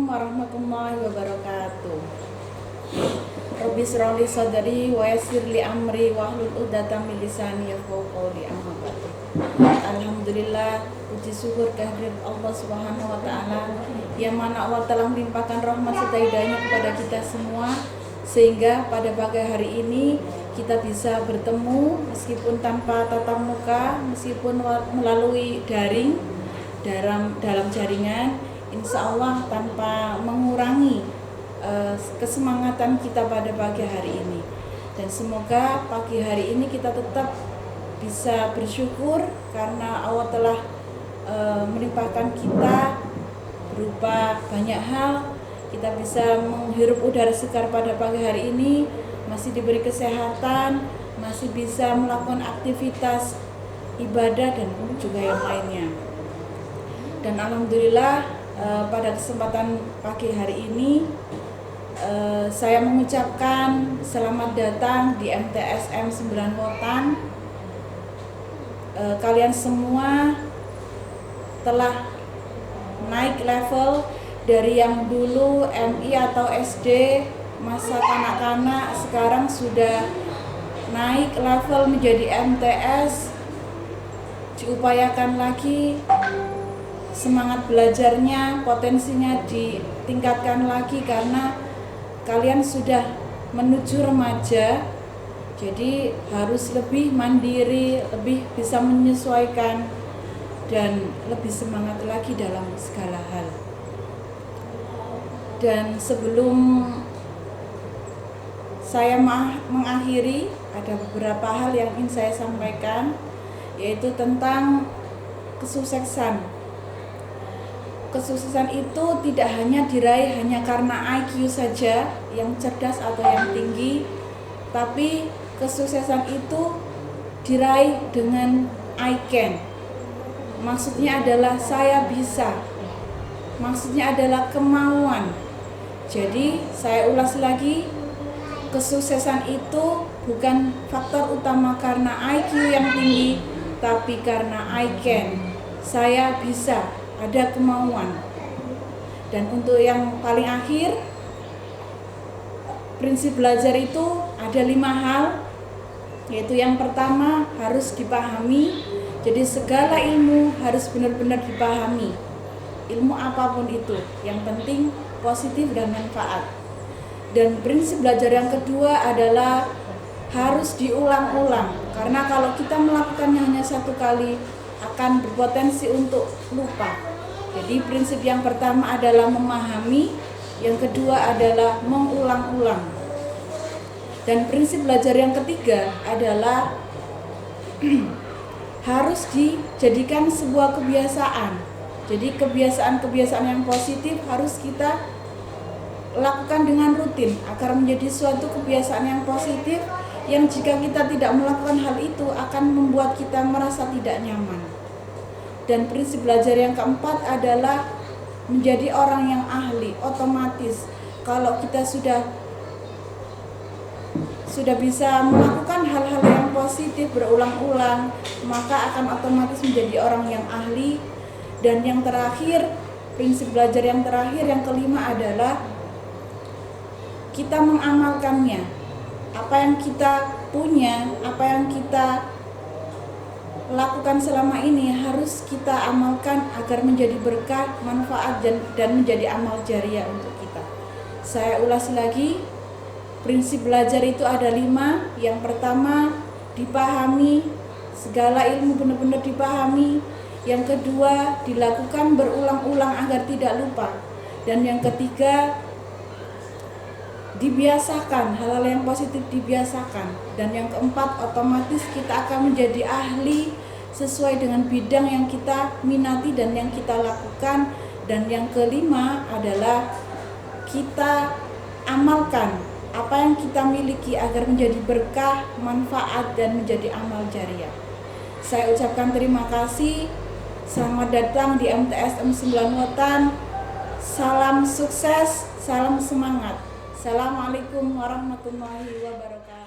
Assalamualaikum warahmatullahi wabarakatuh. Rabbi shrah li sadri wa yassir li amri wahlul 'uqdatam min lisani yafqahu qawli. Amma ba'du. Alhamdulillah, puji syukur kehadirat Allah Subhanahu wa taala yang mana Allah telah melimpahkan rahmat serta hidayahnya kepada kita semua sehingga pada pagi hari ini kita bisa bertemu meskipun tanpa tatap muka, meskipun melalui daring dalam jaringan, insya Allah tanpa mengurangi kesemangatan kita pada pagi hari ini. Dan semoga pagi hari ini kita tetap bisa bersyukur karena Allah telah melimpahkan kita berupa banyak hal. Kita bisa menghirup udara segar pada pagi hari ini, masih diberi kesehatan, masih bisa melakukan aktivitas ibadah dan juga yang lainnya. Dan alhamdulillah pada kesempatan pagi hari ini saya mengucapkan selamat datang di MTSM 9 Wotan. Kalian semua telah naik level dari yang dulu MI atau SD masa kanak-kanak, sekarang sudah naik level menjadi MTS. Diupayakan lagi, semangat belajarnya, potensinya ditingkatkan lagi karena kalian sudah menuju remaja, jadi harus lebih mandiri, lebih bisa menyesuaikan dan lebih semangat lagi dalam segala hal. Dan sebelum saya mengakhiri, ada beberapa hal yang ingin saya sampaikan, yaitu tentang kesuksesan. Kesuksesan itu tidak hanya diraih hanya karena IQ saja yang cerdas atau yang tinggi, tapi kesuksesan itu diraih dengan I can. Maksudnya adalah saya bisa. Maksudnya adalah kemauan. Jadi saya ulas lagi, kesuksesan itu bukan faktor utama karena IQ yang tinggi, tapi karena I can. Saya bisa. Ada kemauan. Dan untuk yang paling akhir, prinsip belajar itu ada 5 hal, yaitu yang pertama harus dipahami. Jadi segala ilmu harus benar-benar dipahami, ilmu apapun itu, yang penting positif dan manfaat. Dan prinsip belajar yang kedua adalah harus diulang-ulang, karena kalau kita melakukannya hanya satu kali akan berpotensi untuk lupa. Jadi prinsip yang pertama adalah memahami, yang kedua adalah mengulang-ulang. Dan prinsip belajar yang ketiga adalah harus dijadikan sebuah kebiasaan. Jadi kebiasaan-kebiasaan yang positif harus kita lakukan dengan rutin agar menjadi suatu kebiasaan yang positif, yang jika kita tidak melakukan hal itu akan membuat kita merasa tidak nyaman. Dan prinsip belajar yang keempat adalah menjadi orang yang ahli. Otomatis kalau kita sudah bisa melakukan hal-hal yang positif berulang-ulang, maka akan otomatis menjadi orang yang ahli. Dan yang terakhir, prinsip belajar yang terakhir yang kelima adalah kita mengamalkannya. Apa yang kita punya, apa yang kita lakukan selama ini harus kita amalkan agar menjadi berkah, manfaat dan menjadi amal jariah untuk kita. Saya ulas lagi, prinsip belajar itu ada 5. Yang pertama, dipahami, segala ilmu benar-benar dipahami. Yang kedua, dilakukan berulang-ulang agar tidak lupa. Dan yang ketiga, dibiasakan, hal-hal yang positif dibiasakan. Dan yang keempat, otomatis kita akan menjadi ahli sesuai dengan bidang yang kita minati dan yang kita lakukan. Dan yang kelima adalah kita amalkan apa yang kita miliki agar menjadi berkah, manfaat dan menjadi amal jariah. Saya ucapkan terima kasih. Selamat datang di MTSM 9 Wotan. Salam sukses, salam semangat. Assalamualaikum warahmatullahi wabarakatuh.